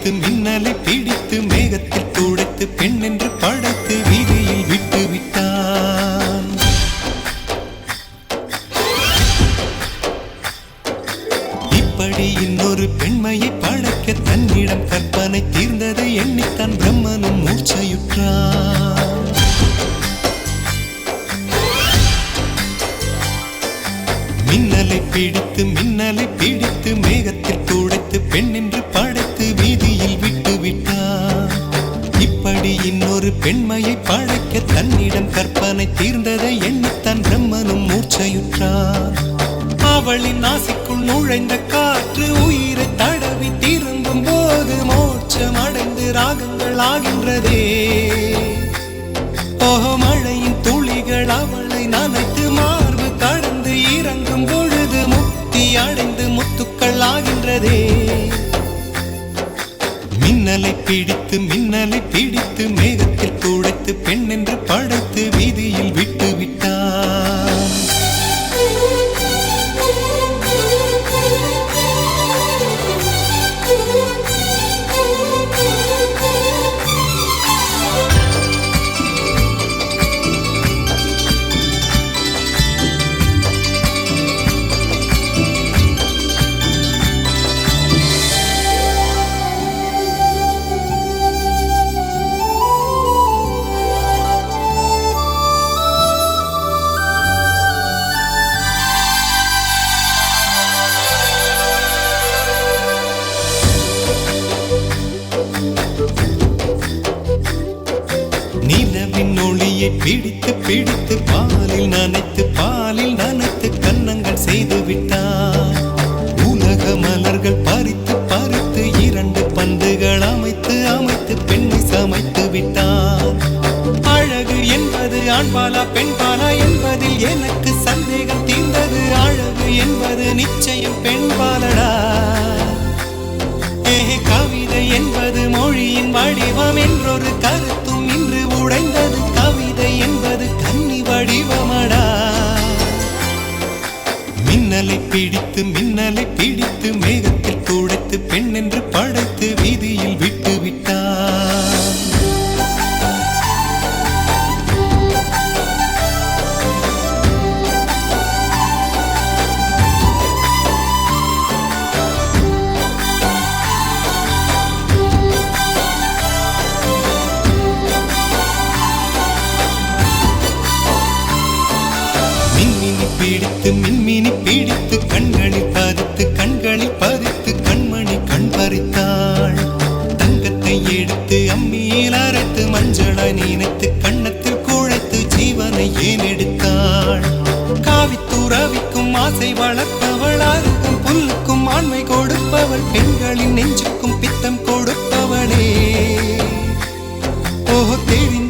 பிடித்து மின்னலை பிடித்து மேகத்தில் துடைத்து பெண் என்று படைத்து வீதியில் விட்டு விட்டான். இப்படி இன்னொரு பெண்மையை படைக்க தன்னிடம் கற்பனை தீர்ந்ததை எண்ணித்தான் பிரம்மனும் மூர்ச்சையுற்றான். மின்னலை பிடித்து மேகத்தில் துடைத்து பெண் என்று படைத்து வீதியில் விட்டு விட்டான். இப்படி இன்னொரு பெண்மையை படைக்க தன்னிடம் கற்பனை தீர்ந்ததை எண்ணித்தான் பிரம்மனும் மூர்ச்சையுற்றான். அவளின் நாசிக்குள் நுழைந்த காற்று உயிரை தடவி திரும்பும் போது மோட்சம் அடைந்து ராகங்கள் ஆகின்றதே. ஓஹோ, மழையின் துளிகள் அவளை நனைத்து மார்பு கடந்து இறங்கும் பொழுது முக்தி அடைந்து முத்துக்கள் ஆகின்றதே. மின்னலை பிடித்து மேகத்தில் துடைத்து பெண் என்று படைத்து வீதியில் விட்டு விட்டான். நிலவின் ஒளியை பிடித்து பாலில் நனைத்து கன்னங்கள் செய்து விட்டான். உலக மலர்கள் பறித்து இரண்டு பந்துகள் அமைத்து பெண்ணை சமைத்து விட்டான். அழகு என்பது ஆண்பாலா பெண்பாலா என்பதில் எனக்கு சந்தேகம் தீர்ந்தது. அழகு என்பது நிச்சயம் பெண்பாலடா. கவிதை என்பது மொழியின் வடிவம் என்றொரு கருத்தும் இன்று உடைந்தது. கவிதை என்பது கன்னி வடிவமடா. மின்னலை பிடித்து மேகத்தில் துடைத்து பெண் என்று படைத்து வீதியில் விட்டு விட்டான். மின்மினி பிடித்து கண்களில் பதித்து கண்மணி கண் பறித்தாள். தங்கத்தை எடுத்து அம்மியில் அரைத்து மஞ்சளாய் நினைத்து கண்ணத்தில் குழைத்து ஜீவனை ஏன் எடுத்தாள். காவித்துறவிக்கும் ஆசை வளர்ப்பவள், அருகும் புல்லுக்கும் ஆண்மை கொடுப்பவள், பெண்களின் நெஞ்சுக்கும் பித்தம் கொடுப்பவளே. ஓஹோ, தேடி